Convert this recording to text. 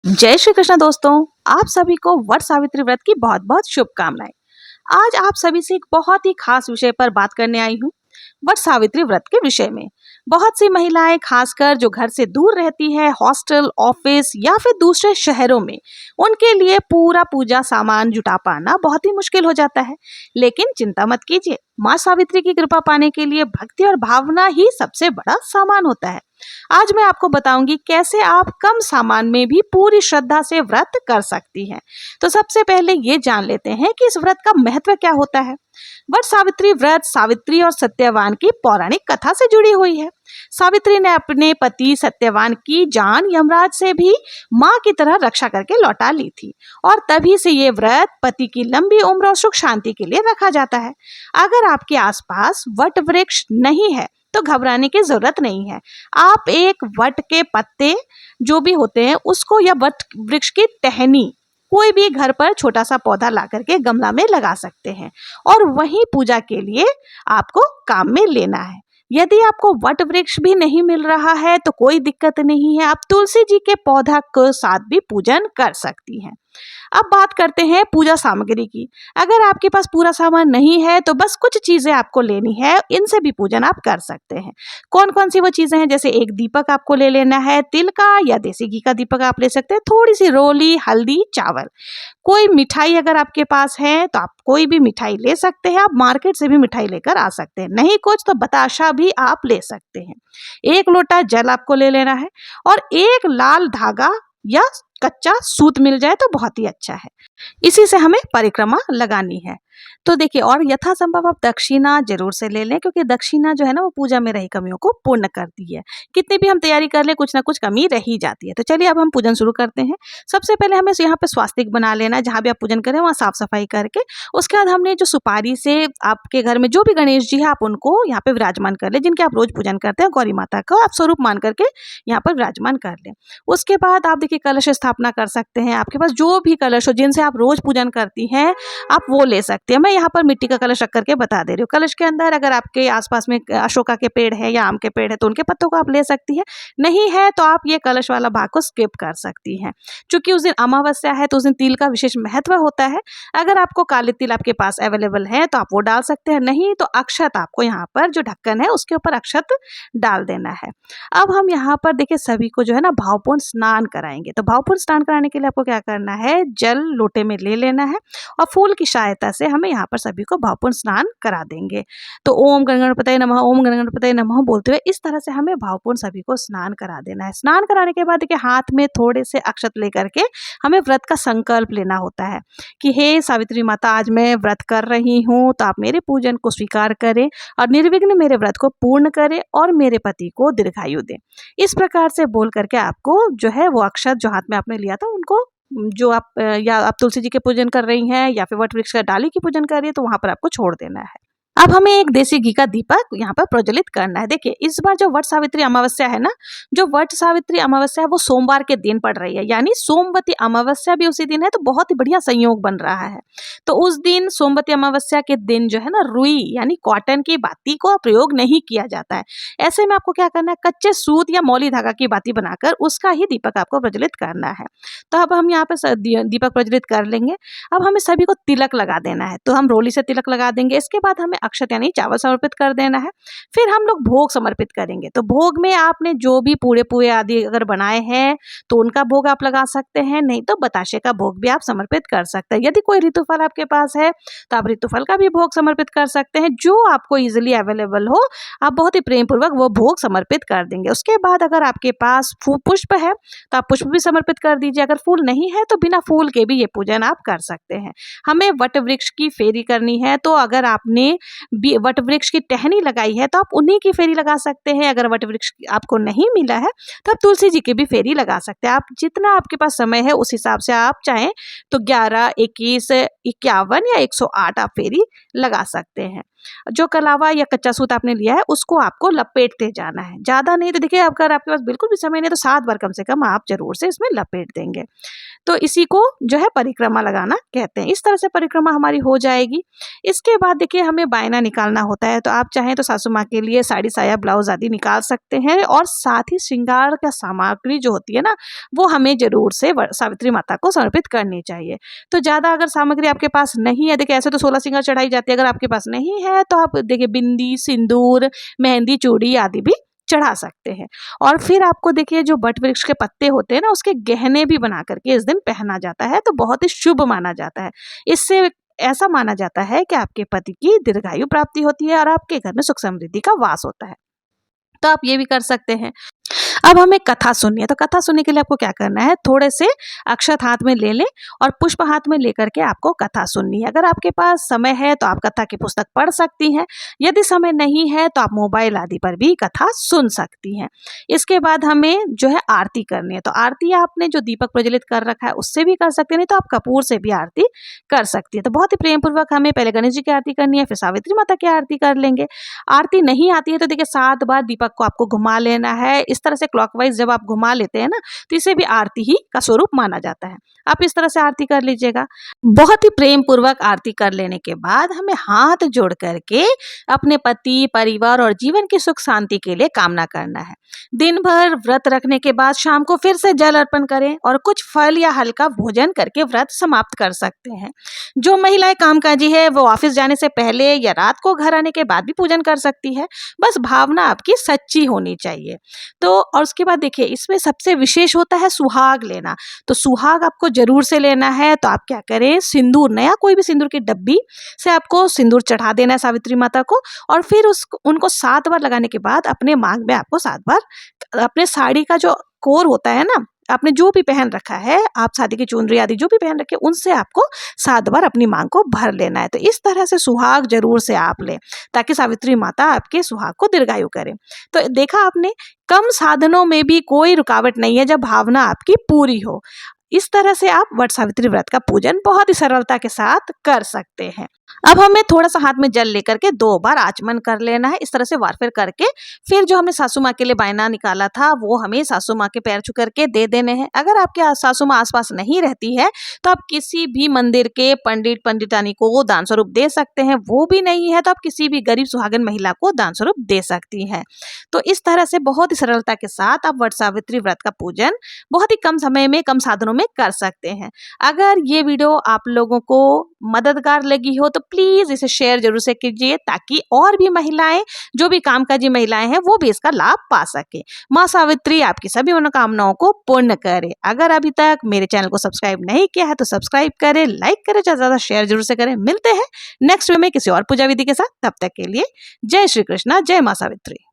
जय श्री कृष्ण दोस्तों। आप सभी को वट सावित्री व्रत की बहुत बहुत शुभकामनाएं। आज आप सभी से एक बहुत ही खास विषय पर बात करने आई हूँ, वट सावित्री व्रत के विषय में। बहुत सी महिलाएं खासकर जो घर से दूर रहती है, हॉस्टल, ऑफिस या फिर दूसरे शहरों में, उनके लिए पूरा पूजा सामान जुटा पाना बहुत ही मुश्किल हो जाता है। लेकिन चिंता मत कीजिए, माँ सावित्री की कृपा पाने के लिए भक्ति और भावना ही सबसे बड़ा सामान होता है। आज मैं आपको बताऊंगी कैसे आप कम सामान में भी पूरी श्रद्धा से व्रत कर सकती हैं। तो सबसे पहले ये जान लेते हैं कि इस व्रत का महत्व क्या होता है। वट सावित्री व्रत सावित्री और सत्यवान की पौराणिक कथा से जुड़ी हुई है। सावित्री ने अपने पति सत्यवान की जान यमराज से भी माँ की तरह रक्षा करके लौटा ली थी और तभी से ये व्रत पति की लंबी उम्र और सुख शांति के लिए रखा जाता है। अगर आपके आसपास वट वृक्ष नहीं है तो घबराने की जरूरत नहीं है। आप एक वट के पत्ते जो भी होते हैं उसको या वट वृक्ष की टहनी कोई भी घर पर छोटा सा पौधा ला करके गमला में लगा सकते हैं और वहीं पूजा के लिए आपको काम में लेना है। यदि आपको वट वृक्ष भी नहीं मिल रहा है तो कोई दिक्कत नहीं है, आप तुलसी जी के पौधा के साथ भी पूजन कर सकती हैं। अब बात करते हैं पूजा सामग्री की। अगर आपके पास पूरा सामान नहीं है तो बस कुछ चीजें आपको लेनी है, इनसे भी पूजन आप कर सकते हैं। कौन कौन सी वो चीजें हैं, जैसे एक दीपक आपको ले लेना है, तिल का या देसी घी का दीपक आप ले सकते हैं, थोड़ी सी रोली, हल्दी, चावल। कोई मिठाई अगर आपके पास है तो आप कोई भी मिठाई ले सकते हैं, आप मार्केट से भी मिठाई लेकर आ सकते हैं। नहीं कुछ तो बताशा भी आप ले सकते हैं। एक लोटा जल आपको ले लेना है और एक लाल धागा या कच्चा सूत मिल जाए तो बहुत ही अच्छा है। इसी से हमें परिक्रमा लगानी है। तो देखिए, और यथासंभव आप दक्षिणा जरूर से ले लें, क्योंकि दक्षिणा जो है ना वो पूजा में रही कमियों को पूर्ण करती है। कितनी भी हम तैयारी कर ले कुछ ना कुछ कमी रह ही जाती है। तो चलिए अब हम पूजन शुरू करते हैं। सबसे पहले हमें यहाँ पे स्वास्तिक बना लेना है, जहाँ भी आप पूजन करें वहाँ साफ सफाई करके। उसके बाद हमने जो सुपारी से आपके घर में जो भी गणेश जी है आप उनको यहाँ पे विराजमान कर ले, जिनके आप रोज पूजन करते हैं, गौरी माता का आप स्वरूप मान करके यहाँ पर विराजमान कर लें। उसके बाद आप देखिए कलश स्थापना कर सकते हैं। आपके पास जो भी कलश हो जिनसे आप रोज पूजन करती हैं आप वो ले सकते हैं। मैं यहाँ पर मिट्टी का कलश रख करके बता दे रही हूँ। कलश के अंदर अगर आपके आसपास में अशोका के पेड़ है या आम के पेड़ है तो उनके पत्तों को आप ले सकती है। नहीं है तो आप ये कलश वाला भाग को स्किप कर सकती हैं। चूंकि उस दिन अमावस्या है तो उस दिन तिल का विशेष महत्व होता है। अगर आपको काले तिल आपके पास अवेलेबल है तो आप वो डाल सकते हैं, नहीं तो अक्षत आपको यहाँ पर जो ढक्कन है उसके ऊपर अक्षत डाल देना है। अब हम यहाँ पर देखिए सभी को जो है ना भावपूर्ण स्नान कराएंगे। तो भावपूर्ण स्नान कराने के लिए आपको क्या करना है, जल लोटे में ले लेना है और फूल की सहायता से हमें यहाँ पर सभी को भावपूर्ण स्नान करा देंगे। तो ओम गणगणपतये नमः, ओम गणगणपतये नमः बोलते हुए इस तरह से हमें भावपूर्ण सभी को स्नान करा देना है। स्नान कराने के बाद देखिए हाथ में थोड़े से अक्षत लेकर के हमें व्रत का संकल्प लेना होता है कि हे सावित्री माता, आज मैं व्रत कर रही हूँ तो आप मेरे पूजन को स्वीकार करें और निर्विघ्न मेरे व्रत को पूर्ण करें और मेरे पति को दीर्घायु दें। इस प्रकार से बोल करके आपको जो है वो अक्षत जो हाथ में आपने लिया था उनको, जो आप या आप तुलसी जी के पूजन कर रही हैं या फिर वट वृक्ष का डाली की पूजन कर रही है तो वहां पर आपको छोड़ देना है। अब हमें एक देसी घी का दीपक यहाँ पर प्रज्वलित करना है। देखिए इस बार जो वट सावित्री अमावस्या है ना, जो वट सावित्री अमावस्या है वो सोमवार के दिन पड़ रही है, यानी सोमवती अमावस्या भी उसी दिन है। तो बहुत ही बढ़िया संयोग बन रहा है। तो उस दिन सोमवती अमावस्या के दिन जो है ना रुई यानी कॉटन की बाती को प्रयोग नहीं किया जाता है। ऐसे में आपको क्या करना है, कच्चे सूत या मौली धागा की बाती बनाकर उसका ही दीपक आपको प्रज्वलित करना है। तो अब हम यहाँ पे दीपक प्रज्वलित कर लेंगे। अब हमें सभी को तिलक लगा देना है। तो हम रोली से तिलक लगा देंगे। इसके बाद हमें अक्षत यानी चावल समर्पित कर देना है। फिर हम लोग भोग समर्पित करेंगे। तो भोग में आपने जो भी पूरे पूरे आदि अगर बनाए हैं तो उनका भोग आप लगा सकते हैं, नहीं तो बताशे का भोग भी आप समर्पित कर सकते हैं। यदि कोई ऋतुफल आपके पास है तो आप ऋतुफल का भी भोग समर्पित कर सकते हैं। जो आपको इजिली अवेलेबल हो आप बहुत ही प्रेम पूर्वक वो भोग समर्पित कर देंगे। उसके बाद अगर आपके पास पुष्प है तो आप पुष्प भी समर्पित कर दीजिए। अगर फूल नहीं है तो बिना फूल के भी ये पूजन आप कर सकते हैं। हमें वट वृक्ष की फेरी करनी है, तो अगर आपने वट वृक्ष की टहनी लगाई है तो आप उन्हीं की फेरी लगा सकते हैं। अगर वट वृक्ष आपको नहीं मिला है तो आप तुलसी जी की भी फेरी लगा सकते हैं। आप जितना आपके पास समय है उस हिसाब से आप चाहें तो 11, 21, 51 या 108 आप फेरी लगा सकते हैं। जो कलावा या कच्चा सूत आपने लिया है उसको आपको लपेटते जाना है। ज़्यादा नहीं तो देखिए, अगर आपके पास बिल्कुल भी समय नहीं तो 7 बार कम से कम आप ज़रूर से इसमें लपेट देंगे। तो इसी को जो है परिक्रमा लगाना कहते हैं। इस तरह से परिक्रमा हमारी हो जाएगी। इसके बाद देखिए हमें बायना निकालना होता है, तो आप चाहें तो सासू माँ के लिए साड़ी, साया, ब्लाउज़ आदि निकाल सकते हैं और साथ ही श्रृंगार का सामग्री जो होती है ना, वो हमें ज़रूर से सावित्री माता को समर्पित करनी चाहिए। तो ज़्यादा अगर सामग्री आपके पास नहीं है, देखिए ऐसे तो 16 श्रृंगार चढ़ाई जाती है, अगर आपके पास नहीं है तो आप देखिए बिंदी, सिंदूर, मेहंदी, चूड़ी आदि भी चढ़ा सकते हैं। और फिर आपको देखिए जो बट वृक्ष के पत्ते होते हैं ना, उसके गहने भी बना करके इस दिन पहना जाता है, तो बहुत ही शुभ माना जाता है। इससे ऐसा माना जाता है कि आपके पति की दीर्घायु प्राप्ति होती है और आपके घर में सुख समृद्धि का वास होता है। तो आप ये भी कर सकते हैं। अब हमें कथा सुननी है, तो कथा सुनने के लिए आपको क्या करना है, थोड़े से अक्षत हाथ में ले लें और पुष्प हाथ में लेकर के आपको कथा सुननी है। अगर आपके पास समय है तो आप कथा की पुस्तक पढ़ सकती हैं, यदि समय नहीं है तो आप मोबाइल आदि पर भी कथा सुन सकती हैं। इसके बाद हमें जो है आरती करनी है, तो आरती आपने जो दीपक प्रज्वलित कर रखा है उससे भी कर सकते हैं, नहीं तो आप कपूर से भी आरती कर सकती है। तो बहुत ही प्रेम पूर्वक हमें पहले गणेश जी की आरती करनी है, फिर सावित्री माता की आरती कर लेंगे। आरती नहीं आती है तो देखिए 7 बार दीपक को आपको घुमा लेना है। इस तरह से क्लॉकवाइज जब आप घुमा लेते हैं ना, तो इसे भी आरती ही का स्वरूप माना जाता है। आप इस तरह से आरती कर लीजिएगा। बहुत ही प्रेम पूर्वक आरती कर लेने के बाद हमें हाथ जोड़ करके अपने पति, परिवार और जीवन की सुख शांति के लिए कामना करना है। दिन भर व्रत रखने के बाद शाम को फिर से जल अर्पण करें और कुछ फल या हल्का भोजन करके व्रत समाप्त कर सकते हैं। जो महिलाएं कामकाजी है वो ऑफिस जाने से पहले या रात को घर आने के बाद भी पूजन कर सकती है। बस भावना आपकी सच्ची होनी चाहिए। तो और उसके बाद देखिए इसमें सबसे विशेष होता है सुहाग लेना। तो सुहाग आपको जरूर से लेना है। तो आप क्या करें, सिंदूर, नया कोई भी सिंदूर की डब्बी से आपको सिंदूर चढ़ा देना है सावित्री माता को, और फिर उनको 7 बार लगाने के बाद अपने मांग में आपको 7 बार अपने साड़ी का जो कोर होता है ना, आपने जो भी पहन रखा है, आप शादी की चुनरी आदि जो भी पहन रखे, उनसे आपको 7 बार अपनी मांग को भर लेना है। तो इस तरह से सुहाग जरूर से आप लें ताकि सावित्री माता आपके सुहाग को दीर्घायु करें। तो देखा आपने, कम साधनों में भी कोई रुकावट नहीं है जब भावना आपकी पूरी हो। इस तरह से आप वट सावित्री व्रत का पूजन बहुत ही सरलता के साथ कर सकते हैं। अब हमें थोड़ा सा हाथ में जल लेकर के 2 बार आचमन कर लेना है। इस तरह से वार फेर करके फिर जो हमने सासू माँ के लिए बायना निकाला था वो हमें सासू माँ के पैर छू करके दे देने हैं। अगर आपके सासू माँ आसपास नहीं रहती है तो आप किसी भी मंदिर के पंडित पंडितानी को दान स्वरूप दे सकते हैं। वो भी नहीं है तो आप किसी भी गरीब सुहागन महिला को दान स्वरूप दे सकती हैं। तो इस तरह से बहुत ही सरलता के साथ आप वट सावित्री व्रत का पूजन बहुत ही कम समय में, कम साधनों में कर सकते हैं। अगर ये वीडियो आप लोगों को मददगार लगी हो तो प्लीज इसे शेयर जरूर से कीजिए ताकि और भी महिलाएं, जो भी कामकाजी महिलाएं हैं, वो भी इसका लाभ पा सके। माँ सावित्री आपकी सभी मनोकामनाओं को पूर्ण करे। अगर अभी तक मेरे चैनल को सब्सक्राइब नहीं किया है तो सब्सक्राइब करें, लाइक करें, ज्यादा शेयर जरूर से करें। मिलते हैं नेक्स्ट वीडियो में किसी और पूजा विधि के साथ। तब तक के लिए जय श्री कृष्णा, जय माँ सावित्री।